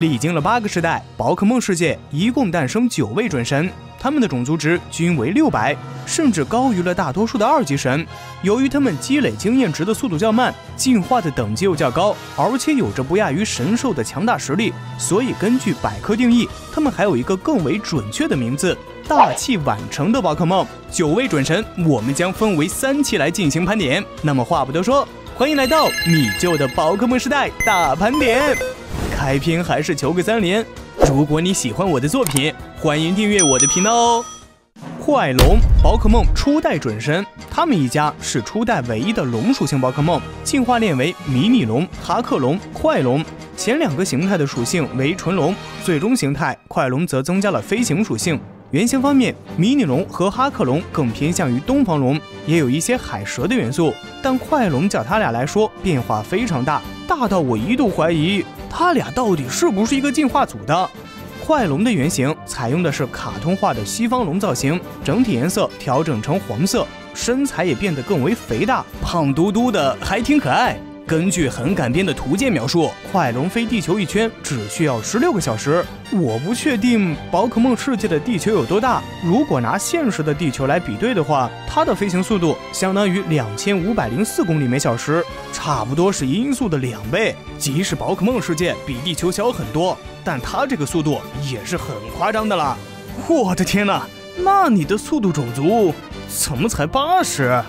历经了8个时代，宝可梦世界一共诞生9位准神，他们的种族值均为600，甚至高于了大多数的2级神。由于他们积累经验值的速度较慢，进化的等级又较高，而且有着不亚于神兽的强大实力，所以根据百科定义，他们还有一个更为准确的名字——大器晚成的宝可梦。9位准神，我们将分为3期来进行盘点。那么话不多说，欢迎来到米旧的宝可梦时代大盘点。开篇还是求个3连，如果你喜欢我的作品，欢迎订阅我的频道哦。快龙，宝可梦初代准神，他们一家是初代唯一的龙属性宝可梦，进化链为迷你龙、哈克龙、快龙。前2个形态的属性为纯龙，最终形态快龙则增加了飞行属性。原型方面，迷你龙和哈克龙更偏向于东方龙，也有一些海蛇的元素，但快龙较它俩来说变化非常大，大到我一度怀疑它俩到底是不是一个进化组的。快龙的原型采用的是卡通化的西方龙造型，整体颜色调整成黄色，身材也变得更为肥大，胖嘟嘟的，还挺可爱。根据很改编的图鉴描述，快龙飞地球1圈只需要16个小时。我不确定宝可梦世界的地球有多大，如果拿现实的地球来比对的话，它的飞行速度相当于2504公里每小时，差不多是音速的2倍。即使宝可梦世界比地球小很多，但它这个速度也是很夸张的啦。我的天哪，那你的速度种族怎么才80？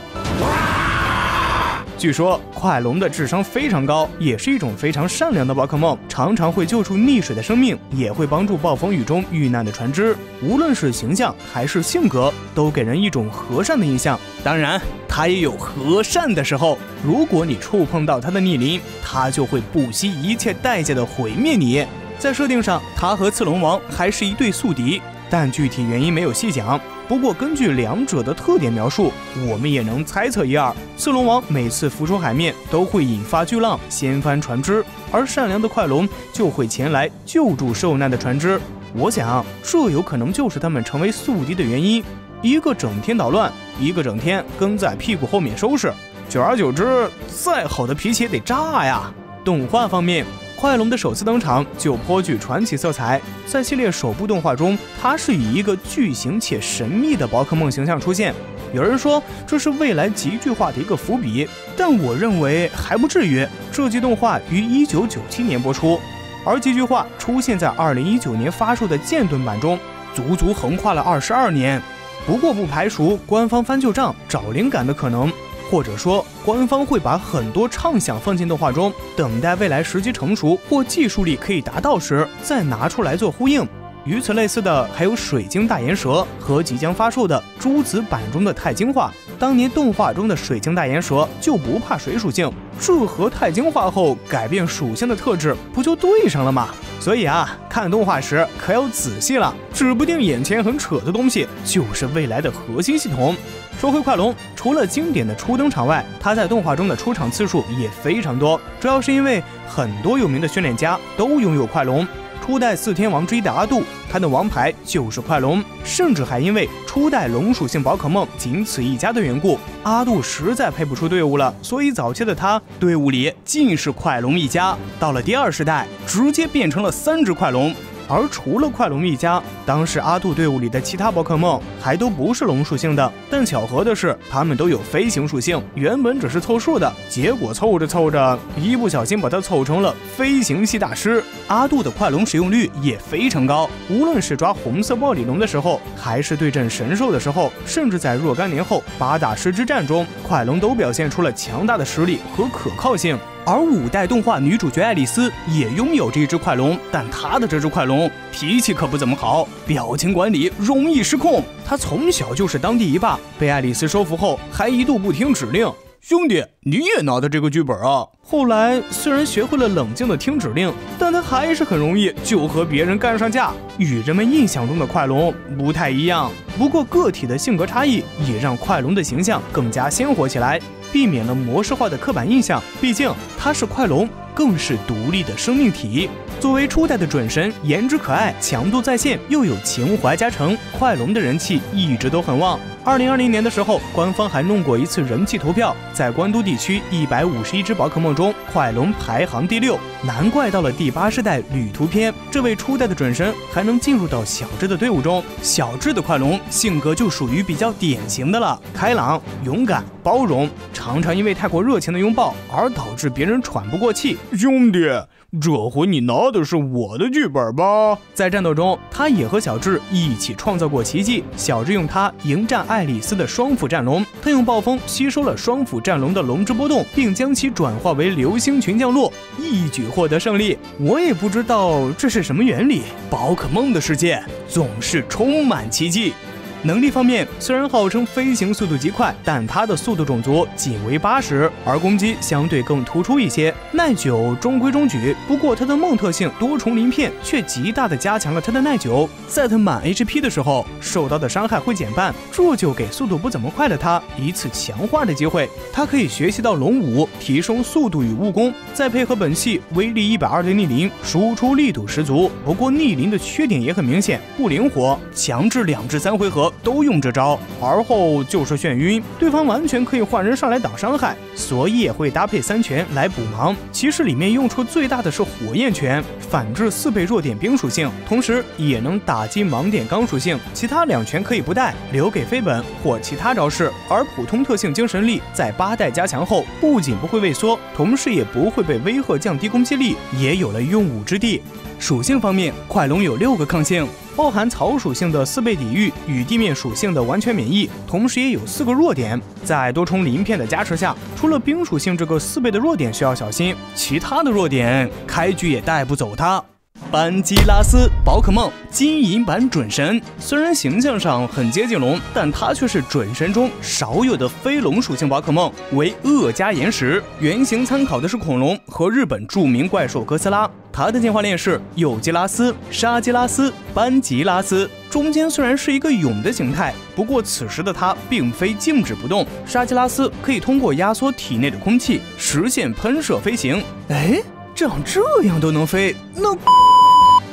据说快龙的智商非常高，也是一种非常善良的宝可梦，常常会救出溺水的生命，也会帮助暴风雨中遇难的船只。无论是形象还是性格，都给人一种和善的印象。当然，它也有和善的时候，如果你触碰到它的逆鳞，它就会不惜一切代价的毁灭你。在设定上，它和刺龙王还是一对宿敌，但具体原因没有细讲。不过根据2者的特点描述，我们也能猜测一二。刺龙王每次浮出海面都会引发巨浪，掀翻船只，而善良的快龙就会前来救助受难的船只。我想，这有可能就是他们成为宿敌的原因。一个整天捣乱，一个整天跟在屁股后面收拾，久而久之，再好的脾气也得炸呀。动画方面，快龙的首次登场就颇具传奇色彩，在系列首部动画中，它是以一个巨型且神秘的宝可梦形象出现。有人说这是未来极巨化的一个伏笔，但我认为还不至于。这集动画于1997年播出，而极巨化出现在2019年发售的剑盾版中，足足横跨了22年。不过不排除官方翻旧账找灵感的可能。或者说，官方会把很多畅想放进动画中，等待未来时机成熟或技术力可以达到时，再拿出来做呼应。与此类似的还有水晶大岩蛇和即将发售的诸子版中的钛晶化。当年动画中的水晶大岩蛇就不怕水属性，这和钛晶化后改变属性的特质不就对上了吗？所以看动画时可要仔细了，指不定眼前很扯的东西就是未来的核心系统。说回快龙，除了经典的初登场外，它在动画中的出场次数也非常多，主要是因为很多有名的训练家都拥有快龙。初代4天王之一的阿杜，他的王牌就是快龙，甚至还因为初代龙属性宝可梦仅此一家的缘故，阿杜实在配不出队伍了，所以早期的他队伍里尽是快龙一家。到了第2世代，直接变成了3只快龙。而除了快龙一家，当时阿杜队伍里的其他宝可梦还都不是龙属性的，但巧合的是，他们都有飞行属性，原本只是凑数的，结果凑着凑着，一不小心把它凑成了飞行系大师。阿杜的快龙使用率也非常高，无论是抓红色暴鲤龙的时候，还是对阵神兽的时候，甚至在若干年后8大师之战中，快龙都表现出了强大的实力和可靠性。而5代动画女主角爱丽丝也拥有这只快龙，但她的这只快龙脾气可不怎么好，表情管理容易失控。她从小就是当地一霸，被爱丽丝收服后还一度不听指令。兄弟，你也拿的这个剧本啊？后来虽然学会了冷静的听指令，但他还是很容易就和别人干上架，与人们印象中的快龙不太一样。不过个体的性格差异也让快龙的形象更加鲜活起来，避免了模式化的刻板印象。毕竟它是快龙，更是独立的生命体。作为初代的准神，颜值可爱，强度在线，又有情怀加成，快龙的人气一直都很旺。2020年的时候，官方还弄过一次人气投票，在关都地区151只宝可梦中，快龙排行第6，难怪到了第80代旅途篇，这位初代的准神还能进入到小智的队伍中。小智的快龙性格就属于比较典型的了，开朗、勇敢、包容，常常因为太过热情的拥抱而导致别人喘不过气。兄弟，这回你拿的是我的剧本吧？在战斗中，他也和小智一起创造过奇迹。小智用它迎战爱丽丝的双斧战龙，他用暴风吸收了双斧战龙的龙之波动，并将其转化为流星群降落，一举获得胜利。我也不知道这是什么原理，宝可梦的世界总是充满奇迹。能力方面，虽然号称飞行速度极快，但它的速度种族仅为80，而攻击相对更突出一些。耐久中规中矩，不过它的梦特性多重鳞片却极大的加强了它的耐久。在它满 HP 的时候，受到的伤害会减半，这就给速度不怎么快的它一次强化的机会。它可以学习到龙武，提升速度与悟功，再配合本系威力120的逆鳞，输出力度十足。不过逆鳞的缺点也很明显，不灵活，强制2至3回合都用这招，而后就是眩晕，对方完全可以换人上来挡伤害，所以也会搭配3拳来补盲。其实里面用处最大的是火焰拳，反制4倍弱点冰属性，同时也能打击盲点钢属性。其他2拳可以不带，留给飞本或其他招式。而普通特性精神力在8代加强后，不仅不会畏缩，同时也不会被威吓降低攻击力，也有了用武之地。属性方面，快龙有6个抗性，包含草属性的4倍抵御与地面属性的完全免疫，同时也有4个弱点。在多重鳞片的加持下，除了冰属性这个4倍的弱点需要小心，其他的弱点开局也带不走它。班基拉斯宝可梦金银版准神，虽然形象上很接近龙，但它却是准神中少有的非龙属性宝可梦，为恶加岩石，原型参考的是恐龙和日本著名怪兽哥斯拉。它的进化链是鼬基拉斯、沙基拉斯、班吉拉斯，中间虽然是一个蛹的形态，不过此时的它并非静止不动。沙基拉斯可以通过压缩体内的空气实现喷射飞行。哎，长这样都能飞，那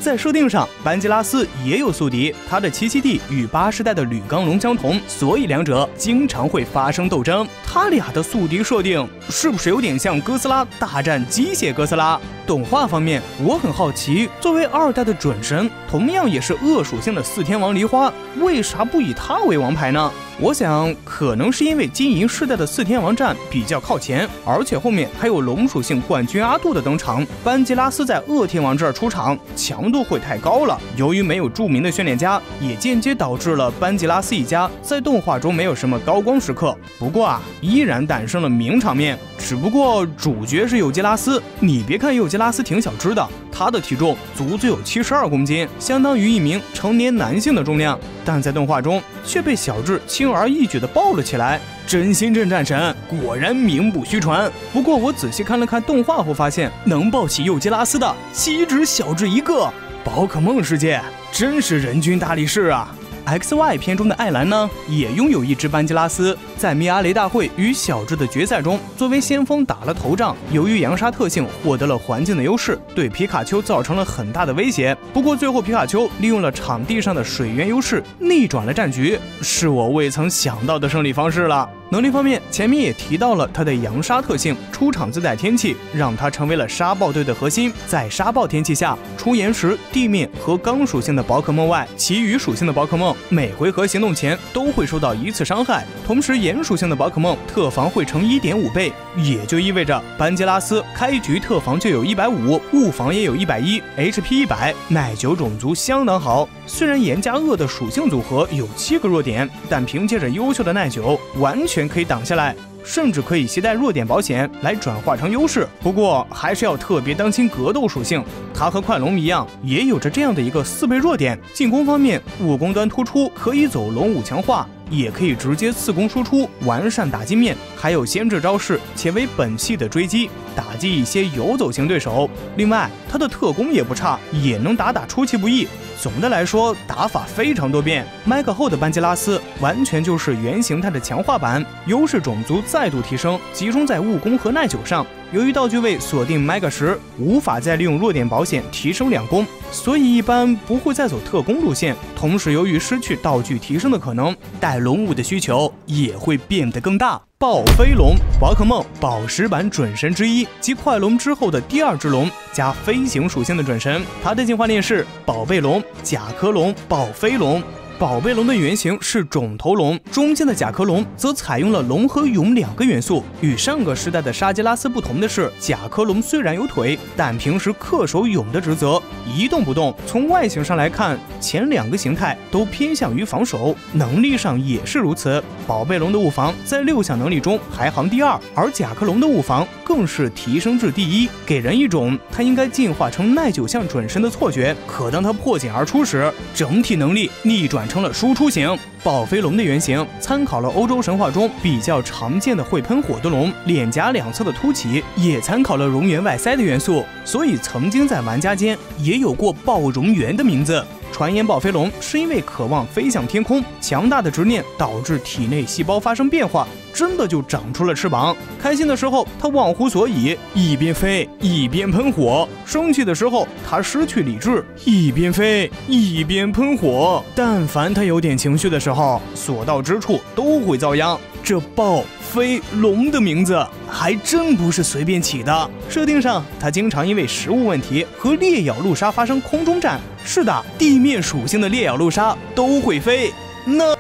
在设定上，班基拉斯也有宿敌，他的栖息地与80代的铝钢龙相同，所以两者经常会发生斗争。他俩的宿敌设定是不是有点像哥斯拉大战机械哥斯拉？动画方面，我很好奇，作为2代的准神，同样也是恶属性的4天王梨花，为啥不以他为王牌呢？我想可能是因为金银世代的4天王战比较靠前，而且后面还有龙属性冠军阿杜的登场，班吉拉斯在恶天王这儿出场强度会太高了。由于没有著名的训练家，也间接导致了班吉拉斯一家在动画中没有什么高光时刻。不过依然诞生了名场面，只不过主角是鼬基拉斯。你别看鼬基拉斯挺小只的，他的体重足足有72公斤，相当于一名成年男性的重量，但在动画中却被小智轻而易举地抱了起来。真心镇战神果然名不虚传。不过我仔细看了看动画后发现，能抱起鼬基拉斯的岂止小智一个。宝可梦世界真是人均大力士啊。XY 篇中的艾兰呢，也拥有一只班基拉斯，在米阿雷大会与小智的决赛中，作为先锋打了头仗，由于扬沙特性获得了环境的优势，对皮卡丘造成了很大的威胁。不过最后皮卡丘利用了场地上的水源优势，逆转了战局，是我未曾想到的胜利方式了。能力方面，前面也提到了它的扬沙特性，出场自带天气，让它成为了沙暴队的核心。在沙暴天气下，除岩石、地面和钢属性的宝可梦外，其余属性的宝可梦每回合行动前都会受到1次伤害。同时，岩属性的宝可梦特防会乘 1.5 倍，也就意味着班基拉斯开局特防就有150，物防也有110， HP 100，耐久种族相当好。虽然岩加恶的属性组合有7个弱点，但凭借着优秀的耐久，完全可以挡下来，甚至可以携带弱点保险来转化成优势。不过还是要特别当心格斗属性，它和快龙一样，也有着这样的一个4倍弱点。进攻方面，悟攻端突出，可以走龙武强化，也可以直接次攻输出，完善打击面，还有先制招式，且为本系的追击，打击一些游走型对手。另外，它的特攻也不差，也能打出其不意。总的来说，打法非常多变。Mega 后的班基拉斯完全就是原形态的强化版，优势种族再度提升，集中在悟攻和耐久上。由于道具位锁定 Mega 时，无法再利用弱点保险提升2攻，所以一般不会再走特攻路线。同时，由于失去道具提升的可能，带龙武的需求也会变得更大。暴飞龙，宝可梦宝石版准神之一，即快龙之后的第2只龙，加飞行属性的准神。它的进化链是宝贝龙、甲壳龙、暴飞龙。宝贝龙的原型是肿头龙，中间的甲壳龙则采用了龙和蛹2个元素。与上个时代的沙基拉斯不同的是，甲壳龙虽然有腿，但平时恪守蛹的职责，一动不动。从外形上来看，前2个形态都偏向于防守，能力上也是如此。宝贝龙的物防在6项能力中排行第2，而甲壳龙的物防更是提升至第1，给人一种它应该进化成耐9项准神的错觉。可当它破茧而出时，整体能力逆转成了输出型。暴飞龙的原型参考了欧洲神话中比较常见的会喷火的龙，脸颊2侧的凸起也参考了蝾螈外鳃的元素，所以曾经在玩家间也有过暴蝾螈的名字。传言暴飞龙是因为渴望飞向天空，强大的执念导致体内细胞发生变化，真的就长出了翅膀。开心的时候他忘乎所以，一边飞一边喷火；生气的时候他失去理智，一边飞一边喷火。但凡他有点情绪的时候，所到之处都会遭殃。这暴飞龙的名字还真不是随便起的。设定上，他经常因为食物问题和烈咬陆鲨发生空中战。是的，地面属性的烈咬陆鲨都会飞。那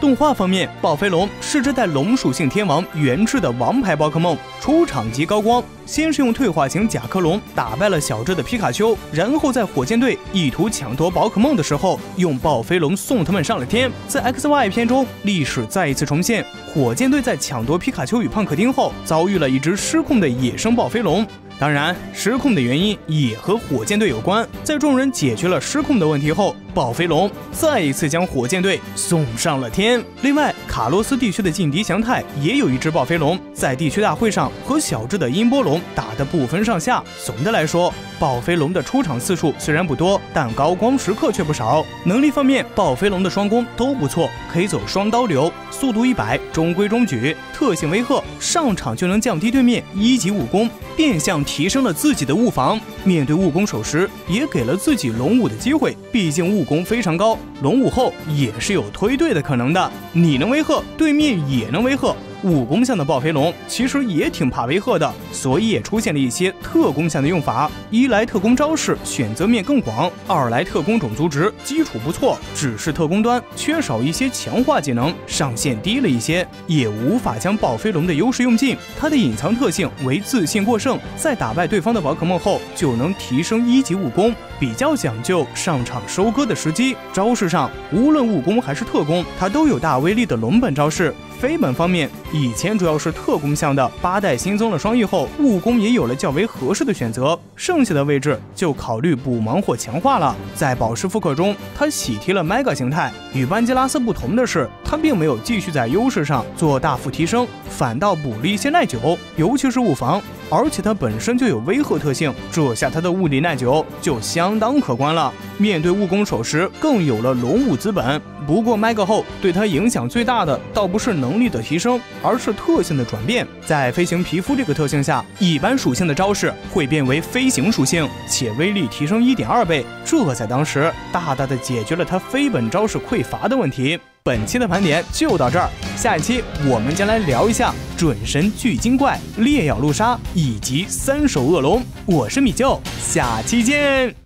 动画方面，暴飞龙是只带龙属性天王原制的王牌宝可梦，出场即高光。先是用退化型甲壳龙打败了小只的皮卡丘，然后在火箭队意图抢夺宝可梦的时候，用暴飞龙送他们上了天。在 XY 篇中，历史再一次重现，火箭队在抢夺皮卡丘与胖克丁后，遭遇了一只失控的野生暴飞龙。当然，失控的原因也和火箭队有关。在众人解决了失控的问题后，暴飞龙再一次将火箭队送上了天。另外，卡洛斯地区的劲敌祥太也有一只暴飞龙，在地区大会上和小只的音波龙打得不分上下。总的来说，暴飞龙的出场次数虽然不多，但高光时刻却不少。能力方面，暴飞龙的双攻都不错，可以走双刀流，速度100，中规中矩。特性威吓，上场就能降低对面1级武功，变相提升了自己的物防。面对务攻手时，也给了自己龙武的机会，毕竟务攻非常高，龙武后也是有推队的可能的。你能威吓，对面也能威吓。武攻向的暴飞龙其实也挺怕威吓的，所以也出现了一些特攻向的用法。一来特攻招式选择面更广，二来特攻种族值基础不错，只是特攻端缺少一些强化技能，上限低了一些，也无法将暴飞龙的优势用尽。它的隐藏特性为自信过剩，在打败对方的宝可梦后就能提升1级武功，比较讲究上场收割的时机。招式上无论武攻还是特攻，它都有大威力的龙本招式。飞本方面，以前主要是特攻向的，8代新增了双翼后，务攻也有了较为合适的选择，剩下的位置就考虑补盲或强化了。在宝石复刻中，他喜提了 Mega 形态，与班吉拉斯不同的是，他并没有继续在优势上做大幅提升，反倒补了一些耐久，尤其是物防。而且它本身就有威吓特性，这下它的物理耐久就相当可观了。面对务攻手时，更有了龙武资本。不过 Mega 后对它影响最大的，倒不是能力的提升，而是特性的转变。在飞行皮肤这个特性下，一般属性的招式会变为飞行属性，且威力提升1.2倍，这在当时大大的解决了它飞本招式匮乏的问题。本期的盘点就到这儿，下一期我们将来聊一下准神巨鲸怪、烈咬陆鲨以及3手恶龙。我是米舅，下期见。